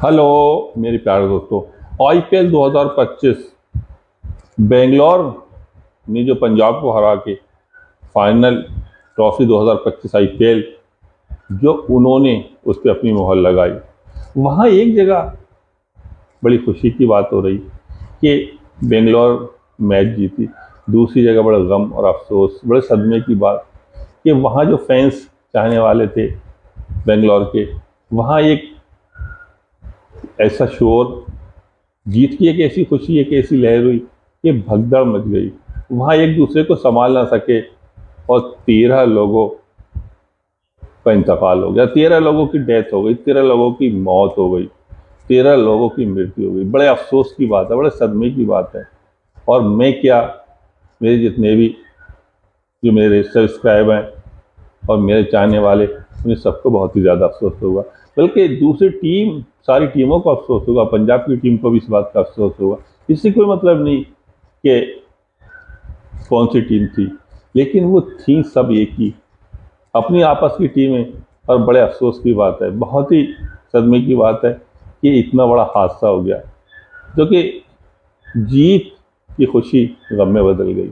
Hello मेरे प्यारे दोस्तों। आईपीएल 2025 बेंगलोर ने जो पंजाब को हरा के फाइनल ट्रॉफी 2025 आईपीएल जो उन्होंने उस पर अपनी मोहर लगाई, वहाँ एक जगह बड़ी खुशी की बात हो रही कि बेंगलोर मैच जीती। दूसरी जगह बड़ा गम और अफसोस, बड़े सदमे की बात कि वहाँ जो फैंस चाहने वाले थे बेंगलोर के, वहाँ एक ऐसा शोर, जीत की एक ऐसी खुशी, एक ऐसी लहर हुई कि भगदड़ मच गई। वहाँ एक दूसरे को संभाल ना सके और 13 लोगों का इंतकाल हो गया, 13 लोगों की डेथ हो गई, 13 लोगों की मौत हो गई, 13 लोगों की मृत्यु हो गई। बड़े अफसोस की बात है, बड़े सदमे की बात है। और मैं क्या, मेरे जितने भी जो मेरे सब्सक्राइब हैं और मेरे चाहने वाले, उन्हें सबको बहुत ही ज़्यादा अफसोस होगा। बल्कि दूसरी टीम, सारी टीमों को अफसोस होगा, पंजाब की टीम को भी इस बात का अफसोस होगा। इससे कोई मतलब नहीं कि कौन सी टीम थी, लेकिन वो थी सब एक ही, अपनी आपस की टीमें। और बड़े अफसोस की बात है, बहुत ही सदमे की बात है कि इतना बड़ा हादसा हो गया, जो कि जीत की खुशी गम में बदल गई।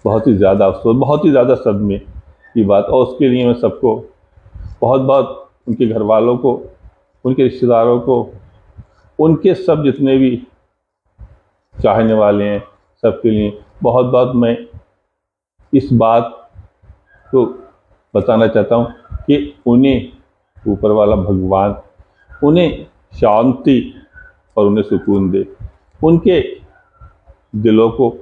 बहुत ही ज़्यादा अफसोस, बहुत ही ज़्यादा सदमे की बात। और उसके लिए मैं सबको बहुत बहुत, उनके घर वालों को, उनके रिश्तेदारों को, उनके सब जितने भी चाहने वाले हैं, सबके लिए बहुत बहुत मैं इस बात को बताना चाहता हूँ कि उन्हें ऊपर वाला भगवान उन्हें शांति और उन्हें सुकून दे, उनके दिलों को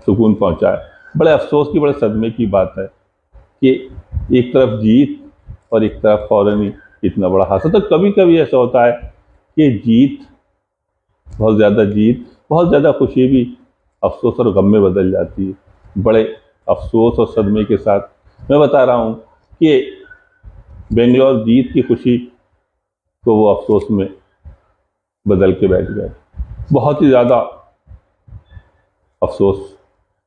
सुकून पहुँचाए। बड़े अफसोस की, बड़े सदमे की बात है कि एक तरफ जीत और एक तरफ फौरन ही इतना बड़ा हादसा। तो कभी कभी ऐसा होता है कि जीत बहुत ज़्यादा खुशी भी अफसोस और गम में बदल जाती है। बड़े अफसोस और सदमे के साथ मैं बता रहा हूँ कि बेंगलोर जीत की खुशी को वो अफसोस में बदल के बैठ गए। बहुत ही ज़्यादा अफसोस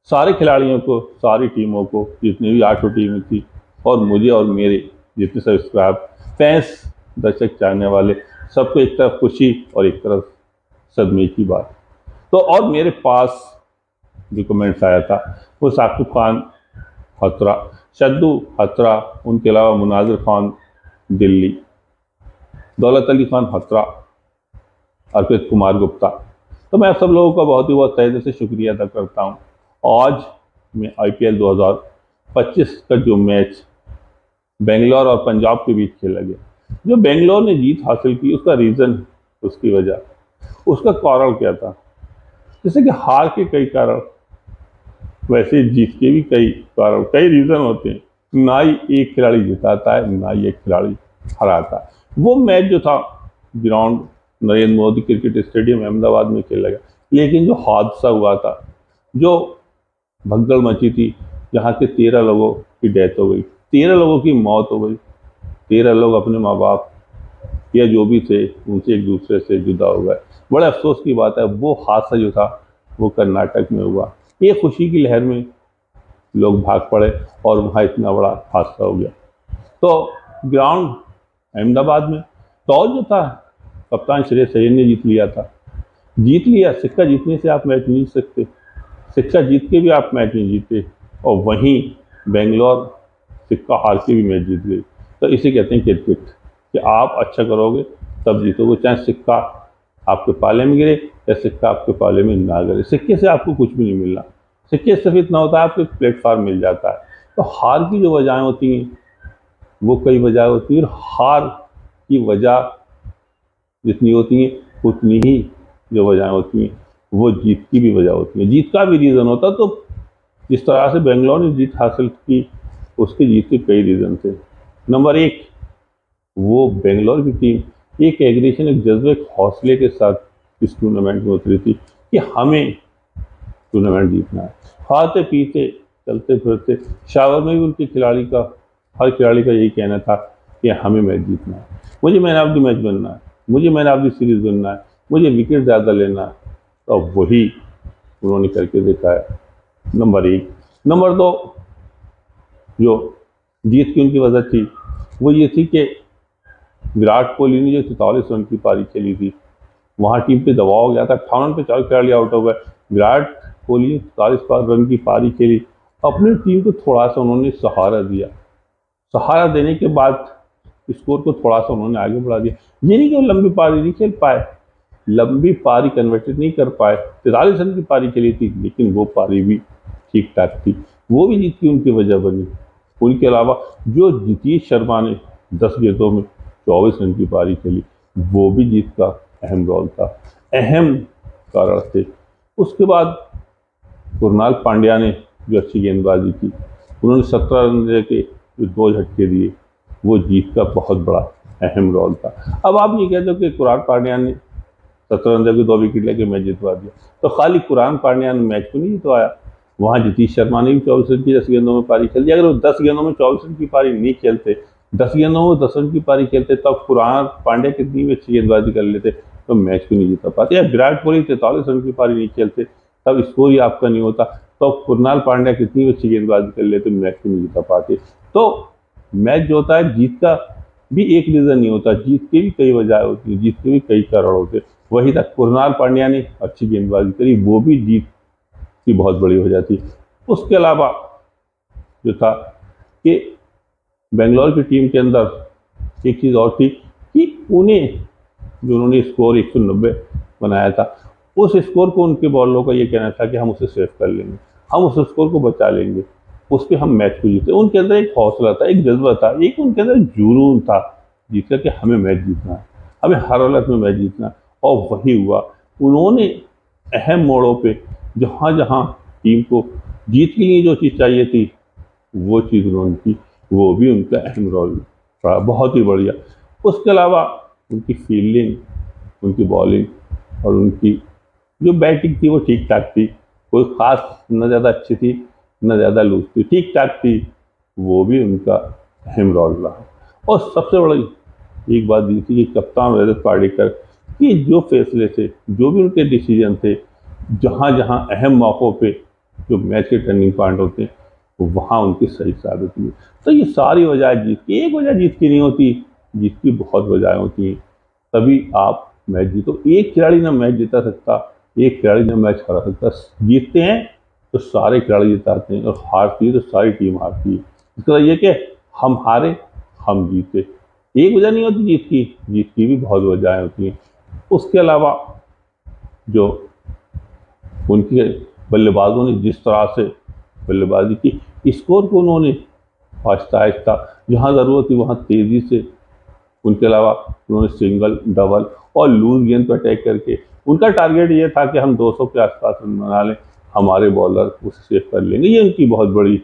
सारे खिलाड़ियों को, सारी टीमों को, जितनी भी 8 टीमें थी, और मुझे और मेरे जितने सब्सक्राइब फैंस, दर्शक चाहने वाले, सबको एक तरफ खुशी और एक तरफ सदमे की बात। तो और मेरे पास जो कमेंट्स आया था वो साकिब खान हथरा, शद्दू हथरा, उनके अलावा मुनाजिर खान दिल्ली, दौलत अली खान हथरा, अर्पित कुमार गुप्ता। तो मैं सब लोगों का बहुत ही बहुत तहे दिल से शुक्रिया अदा करता हूँ। आज मैं आईपीएल 2025 का जो मैच बेंगलोर और पंजाब के बीच खेला गया, जो बेंगलोर ने जीत हासिल की, उसका रीज़न, उसकी वजह, उसका कारण क्या था। जैसे कि हार के कई कारण, वैसे जीत के भी कई कारण, कई रीज़न होते हैं। ना ही एक खिलाड़ी जिताता है, ना ही एक खिलाड़ी हराता है। वो मैच जो था ground Narendra Modi cricket stadium Ahmedabad में खेला गया, लेकिन जो हादसा हुआ था, जो भगदड़ मची थी, जहाँ के 13 लोगों की डेथ हो गई, 13 लोगों की मौत हो गई, 13 लोग अपने माँ बाप या जो भी थे उनसे एक दूसरे से जुदा हो गए। बड़े अफसोस की बात है, वो हादसा जो था वो कर्नाटक में हुआ। ये खुशी की लहर में लोग भाग पड़े और वहाँ इतना बड़ा हादसा हो गया। तो ग्राउंड अहमदाबाद में टॉस जो था, कप्तान श्रेयस अय्यर ने जीत लिया था। जीत लिया, सिक्का जीतने से आप मैच नहीं जीत सकते, सिक्का जीत के भी आप मैच नहीं जीते। और वहीं बेंगलोर सिक्का हार के भी मैच जीत गई। तो इसे कहते हैं क्रिकेट, कि आप अच्छा करोगे तब जीतोगे, चाहे सिक्का आपके पाले में गिरे या सिक्का आपके पाले में ना गिरे। सिक्के से आपको कुछ भी नहीं मिलना, सिक्के से सिर्फ इतना होता है आपको एक प्लेटफॉर्म मिल जाता है। तो हार की जो वजह होती हैं वो कई वजह होती है, और हार की वजह जितनी होती है उतनी ही जो वजह होती हैं वो जीत की भी वजह होती है, जीत का भी रीज़न होता है। तो जिस तरह से बेंगलोर ने जीत हासिल की, उसकी जीत के कई रीज़न थे। नंबर एक, वो बेंगलोर की टीम एक एग्रेशन, एक जज्बे, एक हौसले के साथ इस टूर्नामेंट में उतरी थी कि हमें टूर्नामेंट जीतना है। खाते पीते, चलते फिरते, शावर में भी उनके खिलाड़ी का, हर खिलाड़ी का यही कहना था कि हमें मैच जीतना है, मुझे मैन ऑफ द मैच बनना है, मुझे मैन ऑफ द सीरीज बनना है, मुझे विकेट ज़्यादा लेना है। तो वही उन्होंने करके दिखाया, नंबर एक। नंबर दो, जो जीत की उनकी वजह थी वो ये थी कि विराट कोहली ने जो 44 रन की पारी खेली थी, वहाँ टीम पे दबाव हो गया था, 58 पे 4 खिलाड़ी आउट हो गए। विराट कोहली ने 44 रन की पारी खेली, अपनी टीम को थोड़ा सा उन्होंने सहारा दिया। सहारा देने के बाद स्कोर को थोड़ा सा उन्होंने आगे बढ़ा दिया। ये नहीं कि वो लंबी पारी नहीं खेल पाए, लंबी पारी कन्वर्टेड नहीं कर पाए, 43 रन की पारी खेली थी, लेकिन वो पारी भी ठीक ठाक थी, वो भी जीत की उनकी वजह बनी। उनके अलावा जो नीतीश शर्मा ने 10 गेंदों में 24 रन की पारी खेली, वो भी जीत का अहम रोल था, अहम कारण थे। उसके बाद कुणाल पांड्या ने जो अच्छी गेंदबाजी की, उन्होंने 17 रन देके जो 2 झटके दिए, वो जीत का बहुत बड़ा अहम रोल था। अब आप ये कहते हो कि कुणाल पांड्या ने 17 रन देके 2 विकेट लेके मैच जितवा दिया, तो खाली कुणाल पांड्या ने मैच को नहीं जितवाया, वहाँ नीतीश शर्मा ने भी 24 रन की 10 गेंदों में पारी खेल दी। अगर वो 10 गेंदों में 24 रन की पारी नहीं खेलते, 10 गेंदों में 10 रन की पारी खेलते, तब कुणाल पांड्या कितनी भी अच्छी गेंदबाजी कर लेते तो मैच को नहीं जीता पाते। या विराट कोहली 43 रन की पारी नहीं खेलते, तब स्कोर ही आपका नहीं होता, तो कुणाल पांड्या कितनी अच्छी गेंदबाजी कर लेते, मैच को नहीं जीता पाते। तो मैच जो होता है, जीत का भी एक रीजन नहीं होता, जीत के भी कई वजह होती है, जीत के भी कई कारण होते हैं। वही तक कुणाल पांड्या ने अच्छी गेंदबाजी करी, वो भी जीत की बहुत बड़ी वजह थी। उसके अलावा जो था कि बेंगलोर की टीम के अंदर एक चीज़ और थी कि उन्हें जो उन्होंने स्कोर 190 बनाया था, उस स्कोर को उनके बॉलरों का ये कहना था कि हम उसे सेव कर लेंगे, हम उस स्कोर को बचा लेंगे, उस पर हम मैच को जीते। उनके अंदर एक हौसला था, एक जज्बा था, एक उनके अंदर जुनून था जीत कर कि हमें मैच जीतना है, हमें हर हालत में मैच जीतना है। और वही हुआ। उन्होंने अहम मोड़ों पे जहाँ जहाँ टीम को जीत के लिए जो चीज़ चाहिए थी, वो चीज़ उन्होंने की, वो भी उनका अहम रोल रहा, बहुत ही बढ़िया। उसके अलावा उनकी फील्डिंग, उनकी बॉलिंग और उनकी जो बैटिंग थी वो ठीक ठाक थी, कोई ख़ास न ज़्यादा अच्छी थी न ज़्यादा लूज थी, ठीक ठाक थी, वो भी उनका अहम रोल रहा। और सबसे बड़ी एक बात ये थी कि कप्तान रजत पाटीदार कि जो फैसले थे, जो भी उनके डिसीजन थे, जहाँ जहाँ अहम मौक़ों पे जो मैच के टर्निंग पॉइंट होते हैं, वहाँ उनकी सही साबित हुई। तो ये सारी वजह जीत की, एक वजह जीत की नहीं होती, जीत की बहुत वजह होती हैं, तभी आप मैच जीतो। एक खिलाड़ी ना मैच जिता सकता, एक खिलाड़ी ना मैच हरा सकता। जीतते हैं तो सारे खिलाड़ी जिताते हैं, और हारती है तो सारी टीम हारती है। इसका ये कि हम हारे, हम जीते, एक वजह नहीं होती जीत की, जीत की भी बहुत वजहें होती हैं। उसके अलावा जो उनके बल्लेबाजों ने जिस तरह से बल्लेबाजी की, स्कोर को उन्होंने आहिस्ता आहिस्ता जहाँ ज़रूरत थी वहाँ तेज़ी से, उनके अलावा उन्होंने सिंगल, डबल और लूज गेंद पर अटैक करके, उनका टारगेट ये था कि हम 200 के आसपास रन बना लें, हमारे बॉलर उसे सेव कर लेंगे। ये उनकी बहुत बड़ी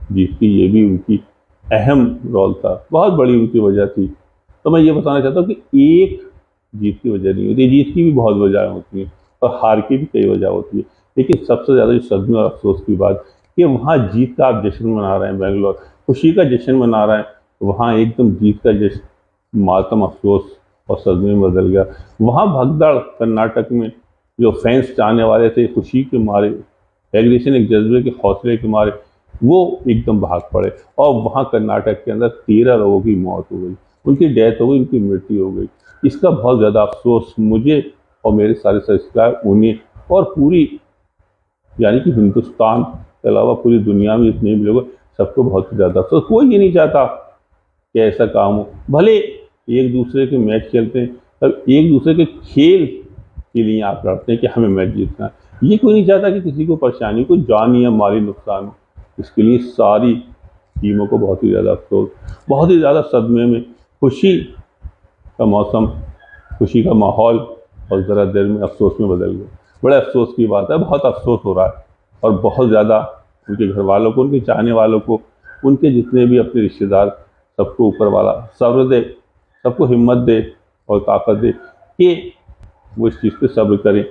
जीत थी, ये भी उनकी अहम रोल था, बहुत बड़ी उनकी वजह थी। तो मैं ये बताना चाहता हूँ कि एक जीत की वजह नहीं होती, जीत की भी बहुत वजह होती हैं और हार की भी कई वजह होती है। लेकिन सबसे ज़्यादा जो सदमे और अफसोस की बात कि वहाँ जीत का आप जश्न मना रहे हैं, बेंगलोर खुशी का जश्न मना रहे हैं, वहाँ एकदम जीत का जश्न मातम, अफसोस और सदमे में बदल गया। वहाँ भगदड़ कर्नाटक में जो फैंस चाहने वाले थे खुशी के मारे, एग्रेशन, एक जज्बे के हौसले के मारे, वो एकदम भाग पड़े और वहाँ कर्नाटक के अंदर 13 लोगों की मौत हो गई, उनकी डेथ हो गई, उनकी मृत्यु हो गई। इसका बहुत ज़्यादा अफसोस मुझे और मेरे सारे सब्सक्राइबर, उन्हें और पूरी यानी कि हिंदुस्तान के अलावा पूरी दुनिया में जितने भी लोग, सबको बहुत ज़्यादा अफसोस। कोई ये नहीं चाहता कि ऐसा काम हो। भले एक दूसरे के मैच खेलते हैं, तब एक दूसरे के खेल के लिए आप लड़ते हैं कि हमें मैच जीतना है। ये कोई नहीं चाहता कि किसी को परेशानी, कोई जानी या माली नुकसान हो। इसके लिए सारी टीमों को बहुत ही ज़्यादा अफसोस, बहुत ही ज़्यादा सदमे में। खुशी का मौसम, खुशी का माहौल और ज़रा देर में अफसोस में बदल गया। बड़े अफसोस की बात है, बहुत अफसोस हो रहा है और बहुत ज़्यादा उनके घर वालों को, उनके चाहने वालों को, उनके जितने भी अपने रिश्तेदार, सबको ऊपर वाला सब्र दे, सबको हिम्मत दे और ताकत दे कि वो इस चीज़ पे सब्र करें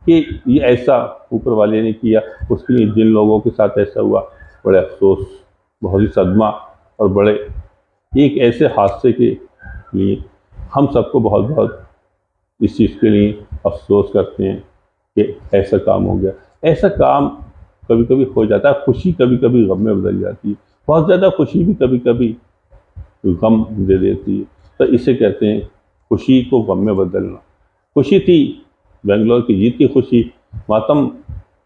कि ये ऐसा ऊपर वाले ने किया, उसके लिए जिन लोगों के साथ ऐसा हुआ, बड़े अफसोस, बहुत ही सदमा और बड़े एक ऐसे हादसे के लिए हम सबको बहुत बहुत इस चीज़ के लिए अफसोस करते हैं कि ऐसा काम हो गया। ऐसा काम कभी कभी हो जाता है। खुशी कभी कभी गम में बदल जाती है, बहुत ज़्यादा खुशी भी कभी कभी गम दे देती है। तो इसे कहते हैं खुशी को गम में बदलना। खुशी थी, बेंगलोर की जीत की खुशी मातम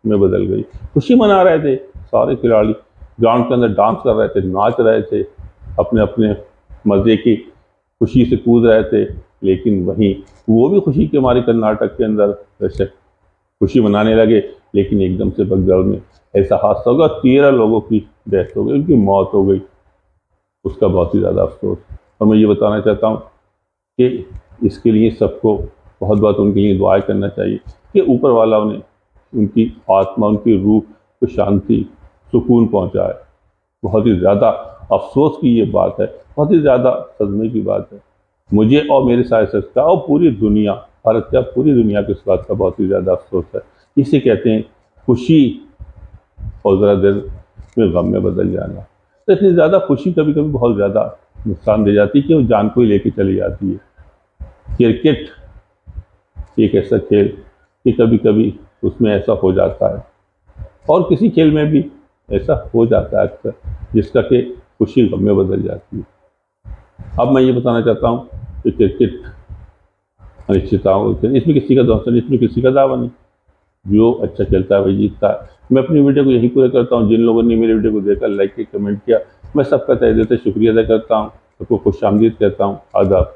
में बदल गई। खुशी मना रहे थे सारे खिलाड़ी, ग्राउंड के अंदर डांस कर रहे थे, नाच रहे थे, अपने अपने मज़े की खुशी से कूद रहे थे। लेकिन वहीं वो भी खुशी के मारे कर्नाटक के अंदर वैसे खुशी मनाने लगे, लेकिन एकदम से बगदाद में ऐसा हादसा होगा, 13 लोगों की डेथ हो गई, उनकी मौत हो गई। उसका बहुत ही ज़्यादा अफसोस। और मैं ये बताना चाहता हूँ कि इसके लिए सबको बहुत बहुत उनके लिए दुआएं करना चाहिए कि ऊपर वाला उन्हें, उनकी आत्मा, उनकी रूह को शांति, सुकून पहुँचाए। बहुत ही ज़्यादा अफसोस की ये बात है, बहुत ही ज़्यादा सदमे की बात है। मुझे और मेरे सारे संस्था और पूरी दुनिया, भारत क्या पूरी दुनिया को इस बात का बहुत ही ज़्यादा अफसोस है। इसे कहते हैं खुशी और ज़रा देर में गम में बदल जाना। तो इतनी ज़्यादा खुशी कभी कभी बहुत ज़्यादा नुकसान दे जाती है कि वो जान को ही लेके चली जाती है। क्रिकेट एक ऐसा खेल कि कभी कभी उसमें ऐसा हो जाता है, और किसी खेल में भी ऐसा हो जाता है अक्सर, जिसका कि खुशी गम में बदल जाती है। अब मैं ये बताना चाहता हूँ कि क्रिकेट अनिश्चितताओं, इसमें किसी का दोस्त नहीं, इसमें किसी का दावा नहीं। जो अच्छा खेलता है वही जीतता है। मैं अपनी वीडियो को यही पूरा करता हूँ। जिन लोगों ने मेरी वीडियो को देखा, लाइक किया, कमेंट किया, मैं सबका तहे दिल से शुक्रिया अदा करता हूँ। सबको खुश आमदीद कहता हूँ। आदाब।